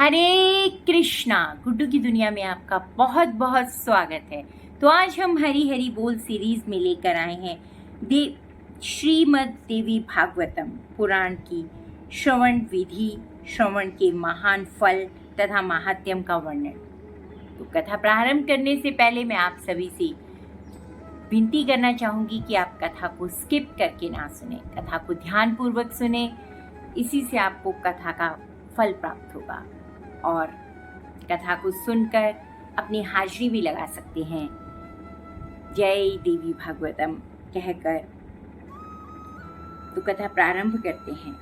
हरे कृष्णा। गुड्डू की दुनिया में आपका बहुत बहुत स्वागत है। तो आज हम हरी हरी बोल सीरीज में लेकर आए हैं श्रीमद् देवी भागवतम पुराण की श्रवण विधि, श्रवण के महान फल तथा महात्म्य का वर्णन। तो कथा प्रारंभ करने से पहले मैं आप सभी से विनती करना चाहूंगी कि आप कथा को स्किप करके ना सुने, कथा को ध्यान पूर्वक सुने। इसी से आपको कथा का फल प्राप्त होगा और कथा को सुनकर अपनी हाजिरी भी लगा सकते हैं। जय देवी भागवतम कहकर तो कथा प्रारंभ करते हैं।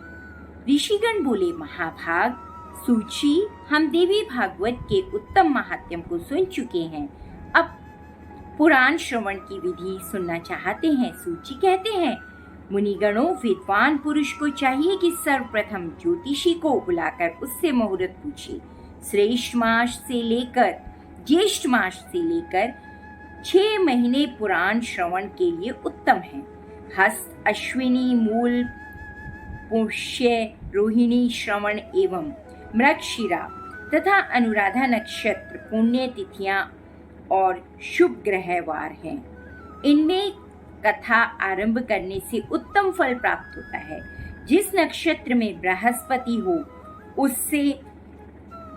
ऋषिगण बोले, महाभाग सूची, हम देवी भागवत के उत्तम महात्म्य को सुन चुके हैं, अब पुराण श्रवण की विधि सुनना चाहते हैं। सूची कहते हैं, मुनिगणों, विद्वान पुरुष को चाहिए कि सर्वप्रथम ज्योतिषी को बुलाकर उससे मुहूर्त पूछे। श्रेष्ठ मास से लेकर ज्येष्ठ मास से लेकर 6 महीने पुराण श्रवण के लिए उत्तम है। हस्त, अश्विनी, मूल, पुष्य, रोहिणी श्रवण एवं मृगशिरा तथा अनुराधा नक्षत्र पुण्य तिथियां और शुभ ग्रहवार हैं। इनमें कथा आरंभ करने से उत्तम फल प्राप्त होता है। जिस नक्षत्र में बृहस्पति हो उससे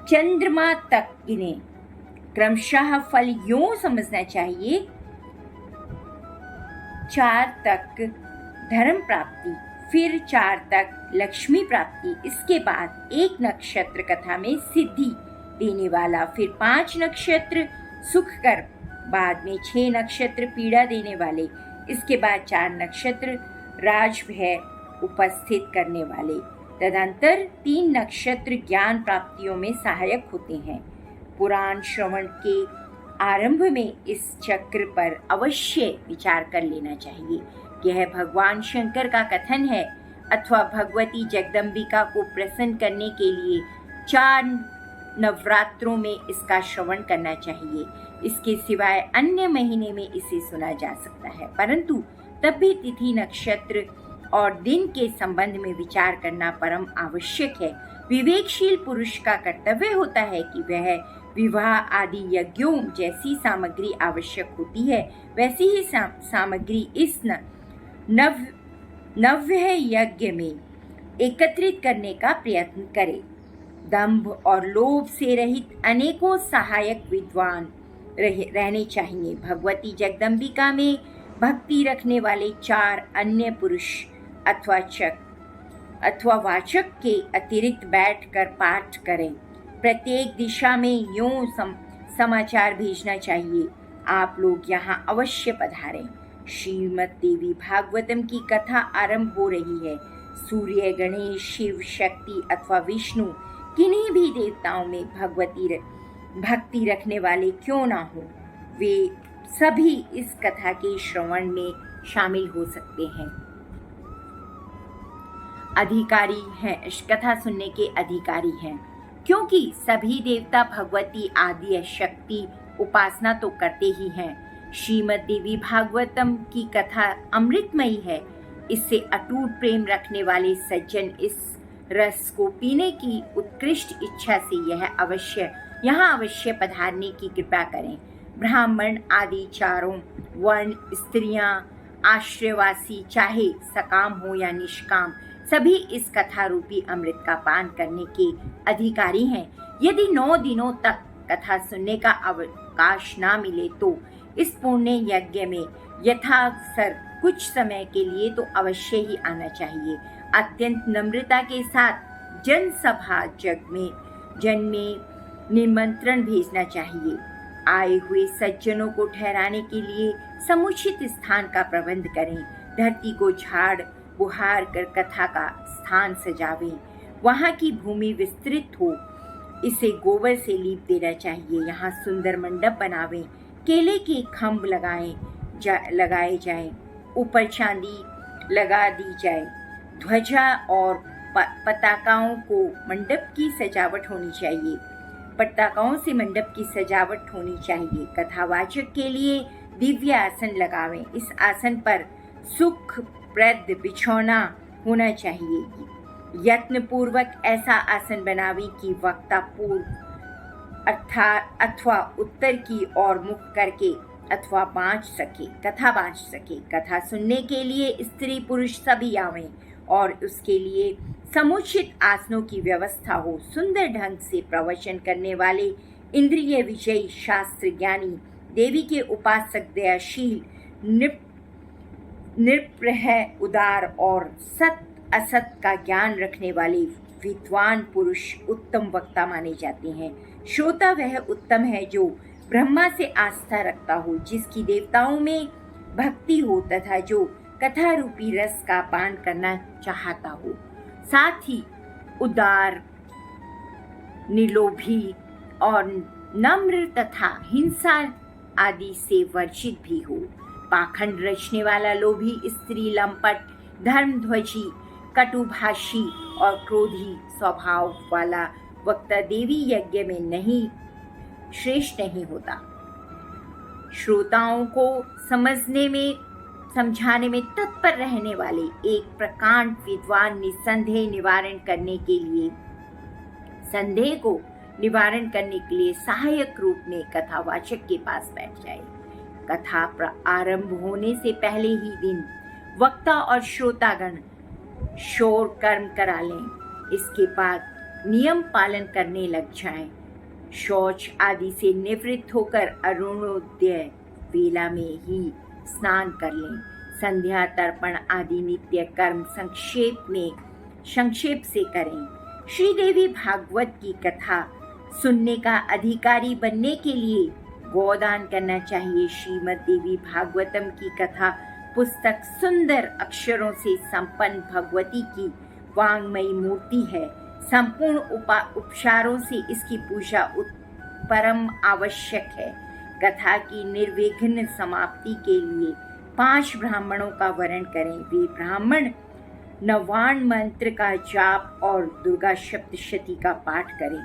चंद्रमा तक गिने। क्रमशः फल यूं समझना चाहिए, 4 तक धर्म प्राप्ति, फिर 4 तक लक्ष्मी प्राप्ति, इसके बाद 1 नक्षत्र कथा में सिद्धि देने वाला, फिर 5 नक्षत्र सुख कर, बाद में 6 नक्षत्र पीड़ा देने वाले, इसके बाद 4 नक्षत्र राजभय उपस्थित करने वाले, तदंतर 3 नक्षत्र ज्ञान प्राप्तियों में सहायक होते हैं। पुराण श्रवण के आरंभ में इस चक्र पर अवश्य विचार कर लेना चाहिए। यह भगवान शंकर का कथन है अथवा भगवती जगदम्बिका को प्रसन्न करने के लिए 4 नवरात्रों में इसका श्रवण करना चाहिए। इसके सिवाय अन्य महीने में इसे सुना जा सकता है, परंतु तब भी तिथि, नक्षत्र और दिन के संबंध में विचार करना परम आवश्यक है। विवेकशील पुरुष का कर्तव्य होता है कि वह विवाह आदि यज्ञों जैसी सामग्री आवश्यक होती है वैसी ही सामग्री इस नव्य यज्ञ में एकत्रित करने का प्रयत्न करे। दंभ और लोभ से रहित अनेकों सहायक विद्वान रहने चाहिए। भगवती जगदम्बिका में भक्ति रखने वाले 4 अन्य पुरुष अथवा वाचक के अतिरिक्त बैठकर पाठ करें। प्रत्येक दिशा में यूं समाचार भेजना चाहिए, आप लोग यहाँ अवश्य पधारें। श्रीमद् देवी भागवतम की कथा आरंभ हो रही है। सूर्य, गणेश, शिव, शक्ति अथवा विष्णु, किन्हीं भी देवताओं में भक्ति रखने वाले क्यों ना हो, वे सभी इस कथा के श्रवण में शामिल हो सकते हैं। अधिकारी हैं, कथा सुनने के अधिकारी हैं, क्योंकि सभी देवता भगवती आदि शक्ति उपासना तो करते ही हैं। श्रीमद् देवी भागवतम की कथा अमृतमयी है। इससे अटूट प्रेम रखने वाले सज्जन इस रस को पीने की उत्कृष्ट इच्छा से यहाँ अवश्य पधारने की कृपा करें। ब्राह्मण आदि चारों वर्ण, स्त्रियां, आश्रयवासी, चाहे सकाम हो या निष्काम, सभी इस कथा रूपी अमृत का पान करने के अधिकारी हैं। यदि 9 दिनों तक कथा सुनने का अवकाश ना मिले तो इस पुण्य यज्ञ में यथावसर कुछ समय के लिए तो अवश्य ही आना चाहिए। अत्यंत नम्रता के साथ जनसभा जन में निमंत्रण भेजना चाहिए। आए हुए सज्जनों को ठहराने के लिए समुचित स्थान का प्रबंध करें। धरती को झाड़ बुहार कर कथा का स्थान सजावें। वहाँ की भूमि विस्तृत हो, इसे गोबर से लीप देना चाहिए। यहाँ सुंदर मंडप बनावें, केले के खम्भ लगाए जाएं, ऊपर चांदी लगा दी जाए। ध्वजा और पताकाओं को मंडप की सजावट होनी चाहिए। पताकाओं से मंडप की सजावट होनी चाहिए। कथावाचक के लिए दिव्य आसन लगावें। इस आसन पर सुखप्रद बिछौना होना चाहिए। यत्नपूर्वक ऐसा आसन बनावें कि वक्ता पूर्व अथवा उत्तर की ओर मुख करके अथवा कथा बाँच सके। कथा सुनने के लिए स्त्री पुरुष सभी आवें और उसके लिए समुचित आसनों की व्यवस्था हो। सुंदर ढंग से प्रवचन करने वाले इंद्रिय विजयी शास्त्र ज्ञानी, देवी के उपासक दयाशील, निर्प्रह उदार और सत असत का ज्ञान रखने वाले विद्वान पुरुष उत्तम वक्ता माने जाते हैं। श्रोता वह उत्तम है जो ब्रह्मा से आस्था रखता हो, जिसकी देवताओं में भक्ति हो तथा जो कथा रूपी रस का पान करना चाहता हो, साथ ही उदार, निर्लोभी और नम्र तथा हिंसा आदि से वर्जित भी हो। पाखंड रचने वाला लोभी, स्त्री लंपट, धर्मध्वजी, कटुभाषी और क्रोधी स्वभाव वाला वक्ता देवी यज्ञ में श्रेष्ठ नहीं होता। श्रोताओं को समझाने में तत्पर रहने वाले एक प्रकांड विद्वान निसंदेह संदेह को निवारण करने के लिए सहायक रूप में कथावाचक के पास बैठ जाए। कथा आरंभ होने से पहले ही दिन वक्ता और श्रोतागण शोर कर्म करा लें। इसके बाद नियम पालन करने लग जाएं। शौच आदि से निवृत्त होकर अरुणोदय वेला में ही स्नान कर लें। संध्या तर्पण आदि नित्य कर्म संक्षेप से करें। श्रीदेवी भागवत की कथा सुनने का अधिकारी बनने के लिए गोदान करना चाहिए। श्रीमद् देवी भागवतम की कथा पुस्तक सुंदर अक्षरों से संपन्न भगवती की वांग्मयी मूर्ति है। संपूर्ण उपचारों से इसकी पूजा परम आवश्यक है। कथा की निर्विघ्न समाप्ति के लिए 5 ब्राह्मणों का वर्ण करें। वे ब्राह्मण नवान मंत्र का जाप और दुर्गा सप्तशती का पाठ करें।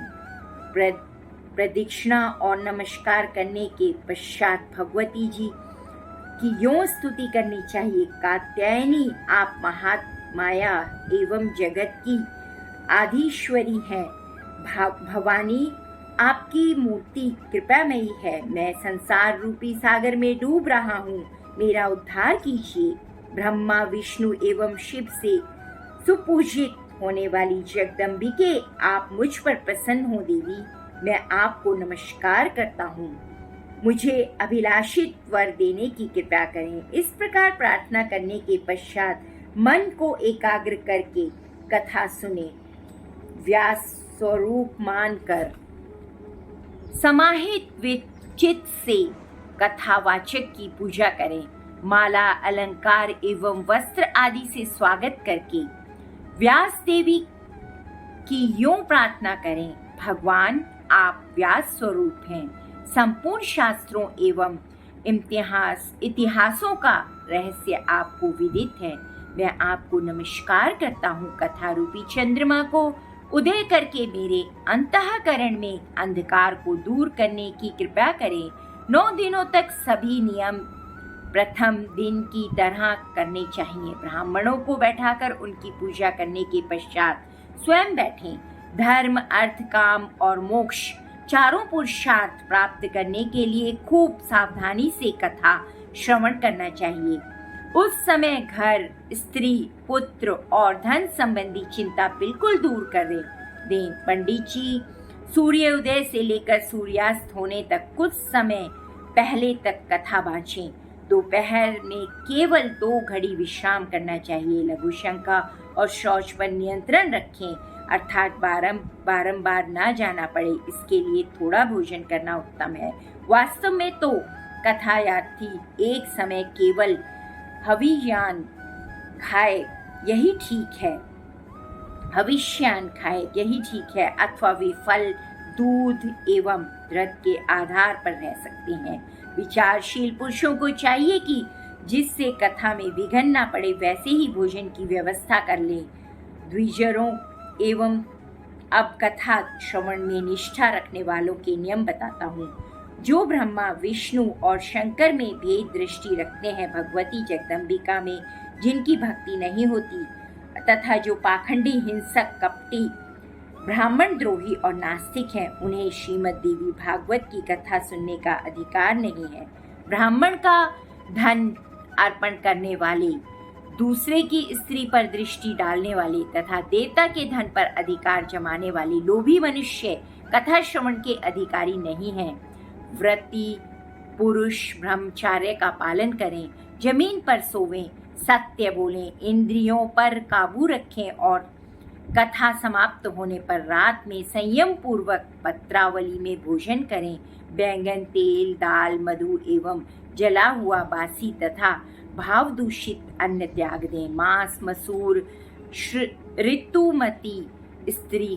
प्रदक्षिणा और नमस्कार करने के पश्चात भगवती जी की यों स्तुति करनी चाहिए। कात्यायनी, आप महामाया एवं जगत की आधीश्वरी हैं। भवानी, आपकी मूर्ति कृपामयी है। मैं संसार रूपी सागर में डूब रहा हूँ, मेरा उद्धार कीजिए। ब्रह्मा, विष्णु एवं शिव से सुपूजित होने वाली जगदम्बिके, आप मुझ पर प्रसन्न हो देवी। मैं आपको नमस्कार करता हूँ, मुझे अभिलाषित वर देने की कृपा करें। इस प्रकार प्रार्थना करने के पश्चात मन को एकाग्र करके कथा सुने। व्यास स्वरूप मानकर समाहित चित्त से कथावाचक की पूजा करें। माला, अलंकार एवं वस्त्र आदि से स्वागत करके व्यास देवी की यों प्रार्थना करें। भगवान, आप व्यास स्वरूप हैं। संपूर्ण शास्त्रों एवं इतिहासों का रहस्य आपको विदित है। मैं आपको नमस्कार करता हूँ। कथा रूपी चंद्रमा को उदय करके मेरे अंतःकरण में अंधकार को दूर करने की कृपा करें। 9 दिनों तक सभी नियम प्रथम दिन की तरह करने चाहिए। ब्राह्मणों को बैठाकर उनकी पूजा करने के पश्चात स्वयं बैठें। धर्म, अर्थ, काम और मोक्ष चारों पुरुषार्थ प्राप्त करने के लिए खूब सावधानी से कथा श्रवण करना चाहिए। उस समय घर, स्त्री, पुत्र और धन संबंधी चिंता बिल्कुल दूर कर दें। पंडित जी सूर्योदय से लेकर सूर्यास्त होने तक कुछ समय पहले तक कथा बाँचें। दोपहर में केवल 2 घड़ी विश्राम करना चाहिए। लघु शंका और शौच पर नियंत्रण रखें, अर्थात बारंबार ना जाना पड़े। इसके लिए थोड़ा भोजन करना उत्तम है। वास्तव में तो कथायार्थी एक समय केवल हविष्यान खाए यही ठीक है, अथवा वे फल, दूध एवं व्रत के आधार पर रह सकते हैं। विचारशील पुरुषों को चाहिए कि जिससे कथा में विघ्न न पड़े वैसे ही भोजन की व्यवस्था कर लें। द्विजरों एवं अब कथा श्रवण में निष्ठा रखने वालों के नियम बताता हूँ। जो ब्रह्मा, विष्णु और शंकर में भेद दृष्टि रखते हैं, भगवती जगदम्बिका में जिनकी भक्ति नहीं होती, तथा जो पाखंडी, हिंसक, कपटी, ब्राह्मण द्रोही और नास्तिक हैं, उन्हें श्रीमद् देवी भागवत की कथा सुनने का अधिकार नहीं है। ब्राह्मण का धन अर्पण करने वाले, दूसरे की स्त्री पर दृष्टि डालने वाले तथा देवता के धन पर अधिकार जमाने वाले लोभी मनुष्य कथा श्रवण के अधिकारी नहीं हैं। व्रती पुरुष ब्रह्मचर्य का पालन करें, जमीन पर सोवें, सत्य बोलें, इंद्रियों पर काबू रखें और कथा समाप्त होने पर रात में संयम पूर्वक पत्रावली में भोजन करें। बैंगन, तेल, दाल, मधु एवं जला हुआ बासी तथा भाव दूषित अन्न त्याग दें। मांस, मसूर, ऋतुमती स्त्री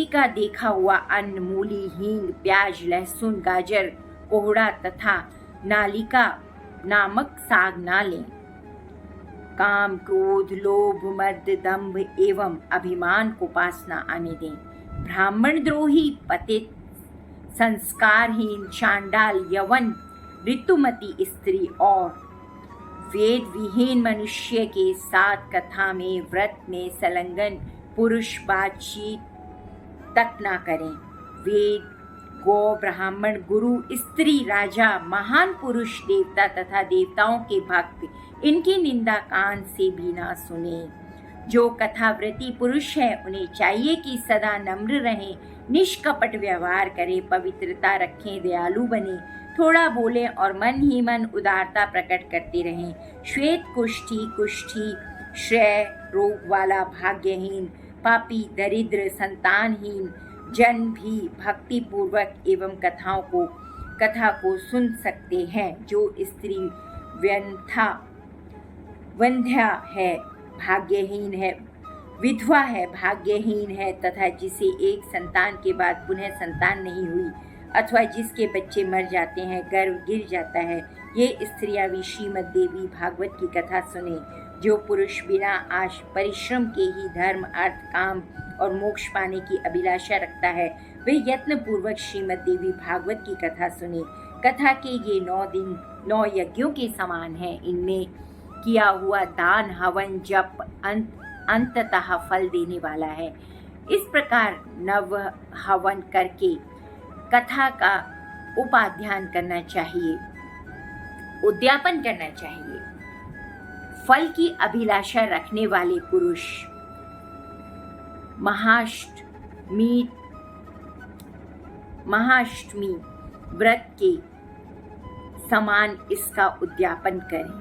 का देखा हुआ अन्न, मूली, हींग, प्याज, लहसुन, गाजर, कोहड़ा तथा नालिका नामक साग ना लें। काम, क्रोध, लोभ, मद, दंभ एवं अभिमान को पास न आने दें। ब्राह्मण द्रोही, पतित, संस्कारहीन, चांडाल, यवन, ऋतुमती स्त्री और वेद विहीन मनुष्य के साथ कथा में, व्रत में संलग्न पुरुष बातचीत तक न करें। वेद, गौ, ब्राह्मण, गुरु, स्त्री, राजा, महान पुरुष, देवता तथा देवताओं के भक्त, इनकी निंदा कान से भी ना सुने। जो कथाव्रती पुरुष है, उन्हें चाहिए कि सदा नम्र रहें, निष्कपट व्यवहार करें, पवित्रता रखें, दयालु बने, थोड़ा बोलें और मन ही मन उदारता प्रकट करते रहें। श्वेत कुष्ठी, श्रेय रोग वाला, भाग्यहीन, पापी, दरिद्र, संतानहीन जन भी भक्ति पूर्वक एवं कथा को सुन सकते हैं। जो स्त्री वंध्या है, भाग्यहीन है, विधवा है, भाग्यहीन है तथा जिसे एक संतान के बाद पुनः संतान नहीं हुई अथवा जिसके बच्चे मर जाते हैं, गर्भ गिर जाता है, ये स्त्रियां भी श्रीमद् देवी भागवत की कथा सुने। जो पुरुष बिना आश परिश्रम के ही धर्म, अर्थ, काम और मोक्ष पाने की अभिलाषा रखता है, वे यत्न पूर्वक श्रीमद् देवी भागवत की कथा सुने। कथा के ये 9 दिन 9 यज्ञों के समान है। इनमें किया हुआ दान, हवन, जप अंततः फल देने वाला है। इस प्रकार नव हवन करके कथा का उपाध्यान करना चाहिए, उद्यापन करना चाहिए। फल की अभिलाषा रखने वाले पुरुष महाअष्टमी व्रत के समान इसका उद्यापन करें।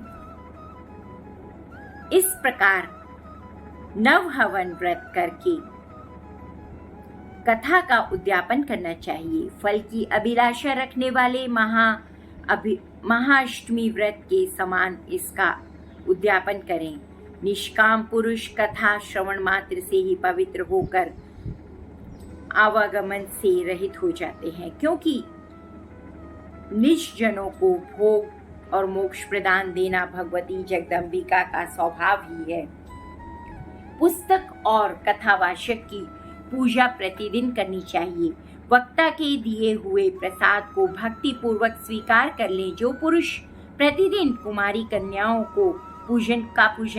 इस प्रकार नव हवन व्रत करके कथा का उद्यापन करना चाहिए। फल की अभिलाषा रखने वाले महाअष्टमी व्रत के समान इसका उद्यापन करें। निष्काम पुरुष कथा श्रवण मात्र से ही पवित्र होकर आवागमन से रहित हो जाते हैं, क्योंकि निज जनों को भोग और मोक्ष प्रदान देना भगवती जगदम्बिका का स्वभाव ही है। पुस्तक और कथावाचक की पूजा प्रतिदिन करनी चाहिए। वक्ता के दिए हुए प्रसाद को भक्ति पूर्वक स्वीकार कर लें। जो पुरुष प्रतिदिन कुमारी कन्याओं को पूजन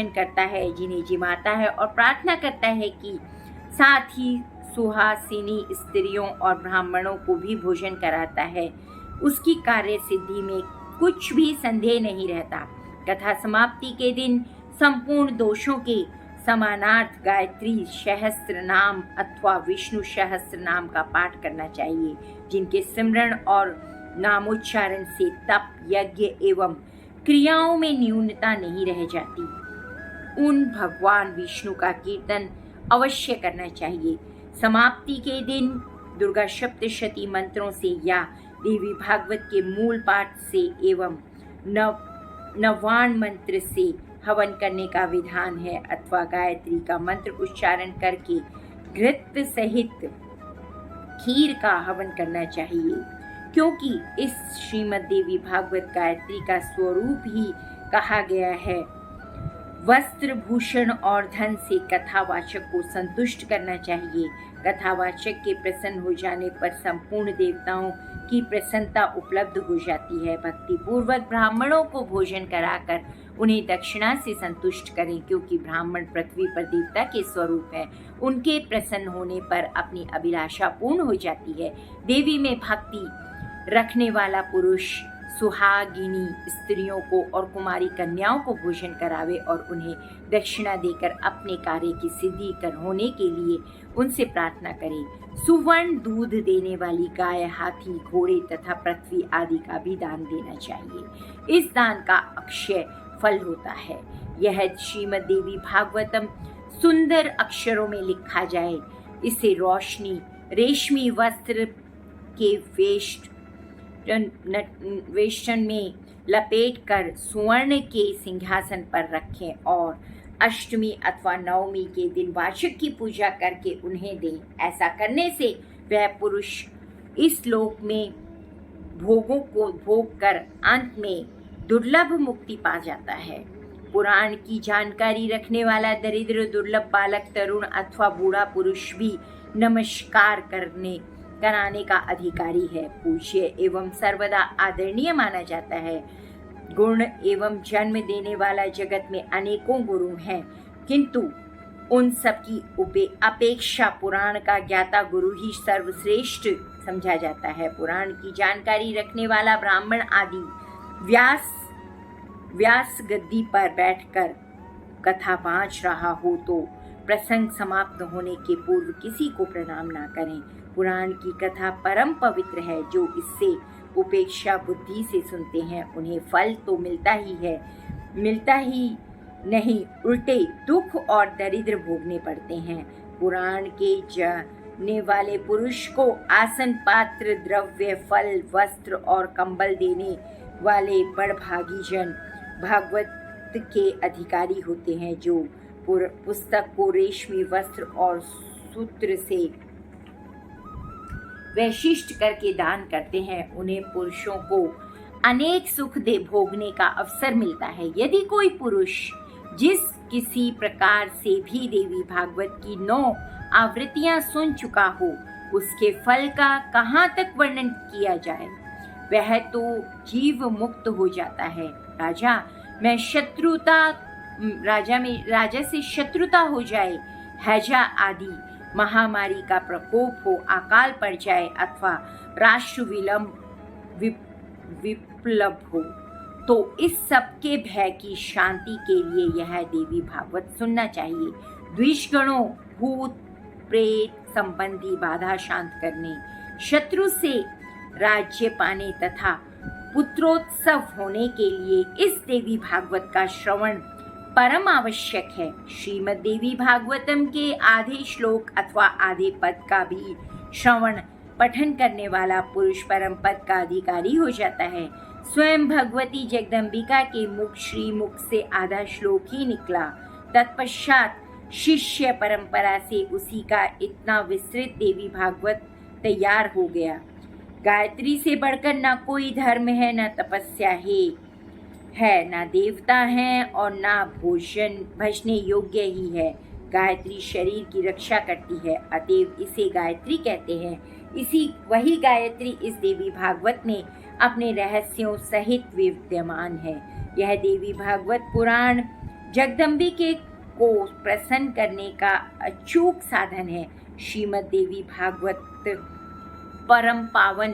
करता है, जिन्हें जिमाता है और प्रार्थना करता है कि साथ ही सुहासिनी स्त्रियों और ब्राह्मणों को भी भोजन कराता है, उसकी कार्य सिद्धि में कुछ भी संदेह नहीं रहता। कथा समाप्ति के दिन संपूर्ण दोषों के समानार्थ गायत्री सहस्त्र नाम अथवा विष्णु सहस्त्र नाम का पाठ करना चाहिए, जिनके सिमरण और नामोच्चारण से तप, यज्ञ एवं क्रियाओं में न्यूनता नहीं रह जाती। उन भगवान विष्णु का कीर्तन अवश्य करना चाहिए। समाप्ति के दिन दुर्गा सप्तशती मंत्रों से या देवी भागवत के मूल पाठ से एवं नवान मंत्र से हवन करने का विधान है, अथवा गायत्री का मंत्र उच्चारण करके घृत सहित खीर का हवन करना चाहिए, क्योंकि इस श्रीमद् देवी भागवत गायत्री का स्वरूप ही कहा गया है। वस्त्र, भूषण और धन से कथावाचक को संतुष्ट करना चाहिए। कथावाचक के प्रसन्न हो जाने पर संपूर्ण देवताओं की प्रसन्नता उपलब्ध हो जाती है। भक्ति पूर्वक ब्राह्मणों को भोजन कराकर उन्हें दक्षिणा से संतुष्ट करें, क्योंकि ब्राह्मण पृथ्वी पर देवता के स्वरूप है। उनके प्रसन्न होने पर अपनी अभिलाषा पूर्ण हो जाती है। देवी में भक्ति रखने वाला पुरुष सुहागिनी स्त्रियों को और कुमारी कन्याओं को भोजन करावे और उन्हें दक्षिणा देकर अपने कार्य की सिद्धि कर होने के लिए उनसे प्रार्थना करे। सुवर्ण दूध देने वाली गाय, हाथी, घोड़े तथा पृथ्वी आदि का भी दान देना चाहिए। इस दान का अक्षय फल होता है। यह श्रीमद् देवी भागवतम सुंदर अक्षरों में लिखा जाए। इसे रोशनी रेशमी वस्त्र के वेष्टन में लपेटकर सुवर्ण के सिंहासन पर रखें और अष्टमी अथवा नवमी के दिन वार्षिक की पूजा करके उन्हें दें। ऐसा करने से वह पुरुष इस लोक में भोगों को भोग कर अंत में दुर्लभ मुक्ति पा जाता है। पुराण की जानकारी रखने वाला दरिद्र, दुर्लभ बालक, तरुण अथवा बूढ़ा पुरुष भी नमस्कार कराने का अधिकारी है। पूज्य एवं सर्वदा आदरणीय माना जाता है। गुण एवं जन्म देने वाला जगत में अनेकों गुरु हैं, किंतु उन सब की अपेक्षा पुराण का ज्ञाता गुरु ही सर्वश्रेष्ठ समझा जाता है। पुराण की जानकारी रखने वाला ब्राह्मण आदि व्यास गद्दी पर बैठकर कथा बाँच रहा हो तो प्रसंग समाप्त होने के पूर्व किसी को प्रणाम ना करें। पुराण की कथा परम पवित्र है। जो इससे उपेक्षा बुद्धि से सुनते हैं उन्हें फल तो मिलता ही नहीं, उल्टे दुख और दरिद्र भोगने पड़ते हैं। पुराण के जानने वाले पुरुष को आसन, पात्र, द्रव्य, फल, वस्त्र और कंबल देने वाले बड़भागी जन भागवत के अधिकारी होते हैं। जो पुस्तक को रेशमी वस्त्र और सूत्र से वैशिष्ट करके दान करते हैं, उन्हें पुरुषों को अनेक सुख दे भोगने का अवसर मिलता है। यदि कोई पुरुष जिस किसी प्रकार से भी देवी भागवत की 9 आवृत्तियां सुन चुका हो, उसके फल का कहाँ तक वर्णन किया जाए। वह तो जीव मुक्त हो जाता है। राजा से शत्रुता हो जाए, हैजा आदि महामारी का प्रकोप हो, अकाल पड़ जाए अथवा राष्ट्र विप्लव हो, तो इस सब के भय की शांति के लिए यह देवी भागवत सुनना चाहिए। द्विषगणों, भूत प्रेत संबंधी बाधा शांत करने, शत्रु से राज्य पाने तथा पुत्रोत्सव होने के लिए इस देवी भागवत का श्रवण परम आवश्यक है। श्रीमद् देवी भागवतम के आधे श्लोक अथवा आधे पद का भी श्रवण पठन करने वाला पुरुष परम पद का अधिकारी हो जाता है। स्वयं भगवती जगदम्बिका के श्रीमुख से आधा श्लोक ही निकला। तत्पश्चात शिष्य परंपरा से उसी का इतना विस्तृत देवी भागवत तैयार हो गया। गायत्री से बढ़कर ना कोई धर्म है, ना तपस्या है, ना देवता हैं और ना भजने योग्य ही है। गायत्री शरीर की रक्षा करती है, अतएव इसे गायत्री कहते हैं। वही गायत्री इस देवी भागवत में अपने रहस्यों सहित विद्यमान है। यह देवी भागवत पुराण जगदम्बिके को प्रसन्न करने का अचूक साधन है। श्रीमद् देवी भागवत परम पावन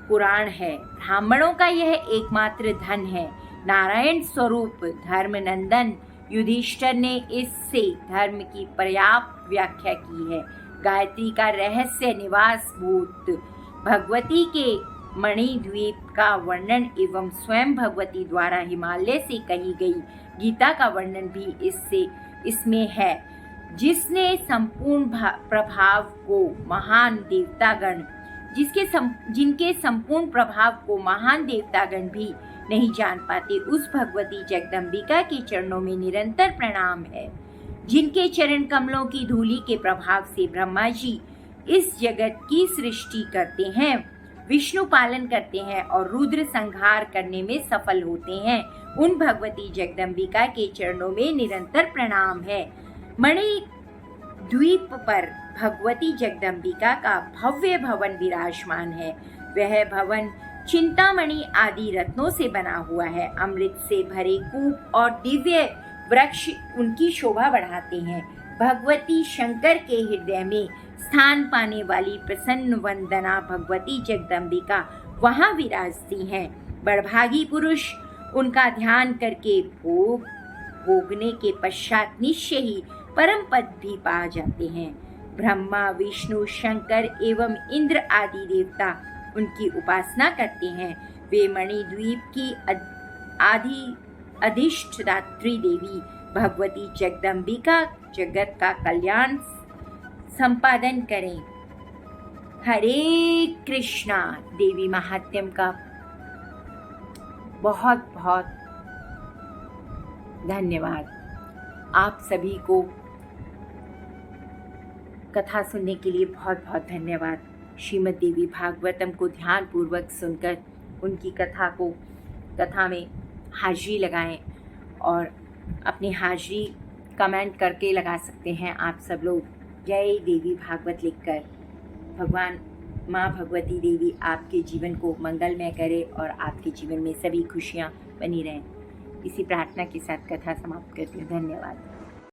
पुराण है। ब्राह्मणों का यह एकमात्र धन है। नारायण स्वरूप धर्मनंदन युधिष्ठिर ने इससे धर्म की पर्याप्त व्याख्या की है। गायत्री का रहस्य निवास भूत भगवती के मणिद्वीप का वर्णन एवं स्वयं भगवती द्वारा हिमालय से कही गई गीता का वर्णन भी इसमें है, जिसने संपूर्ण प्रभाव को महान देवतागण जिनके संपूर्ण प्रभाव को महान देवतागण भी नहीं जान पाते, उस भगवती जगदम्बिका के चरणों में निरंतर प्रणाम है। जिनके चरण कमलों की धूलि के प्रभाव से ब्रह्मा जी इस जगत की सृष्टि करते हैं, विष्णु पालन करते हैं और रुद्र संहार करने में सफल होते हैं, उन भगवती जगदम्बिका के चरणों में निरंतर प्रणाम है। मणि द्वीप पर भगवती जगदम्बिका का भव्य भवन विराजमान है। वह भवन चिंतामणि आदि रत्नों से बना हुआ है। अमृत से भरे कूप और दिव्य वृक्ष उनकी शोभा बढ़ाते हैं। भगवती शंकर के हृदय में स्थान पाने वाली प्रसन्न वंदना भगवती जगदम्बिका वहाँ विराजती हैं। बड़भागी पुरुष उनका ध्यान करके भोगने के पश्चात निश्चय ही परम पद भी पा जाते हैं। ब्रह्मा, विष्णु, शंकर एवं इंद्र आदि देवता उनकी उपासना करते हैं। वे मणिद्वीप की आदि अधिष्ठात्री देवी भगवती जगदम्बिका जगत का कल्याण संपादन करें। हरे कृष्णा। देवी महात्म्यम का बहुत बहुत धन्यवाद। आप सभी को कथा सुनने के लिए बहुत बहुत धन्यवाद। श्रीमद् देवी भागवतम को ध्यान पूर्वक सुनकर उनकी कथा में हाजिरी लगाएं और अपनी हाजिरी कमेंट करके लगा सकते हैं आप सब लोग। जय देवी भागवत लिखकर। भगवान माँ भगवती देवी आपके जीवन को मंगलमय करे और आपके जीवन में सभी खुशियाँ बनी रहें। इसी प्रार्थना के साथ कथा समाप्त करती हूँ। धन्यवाद।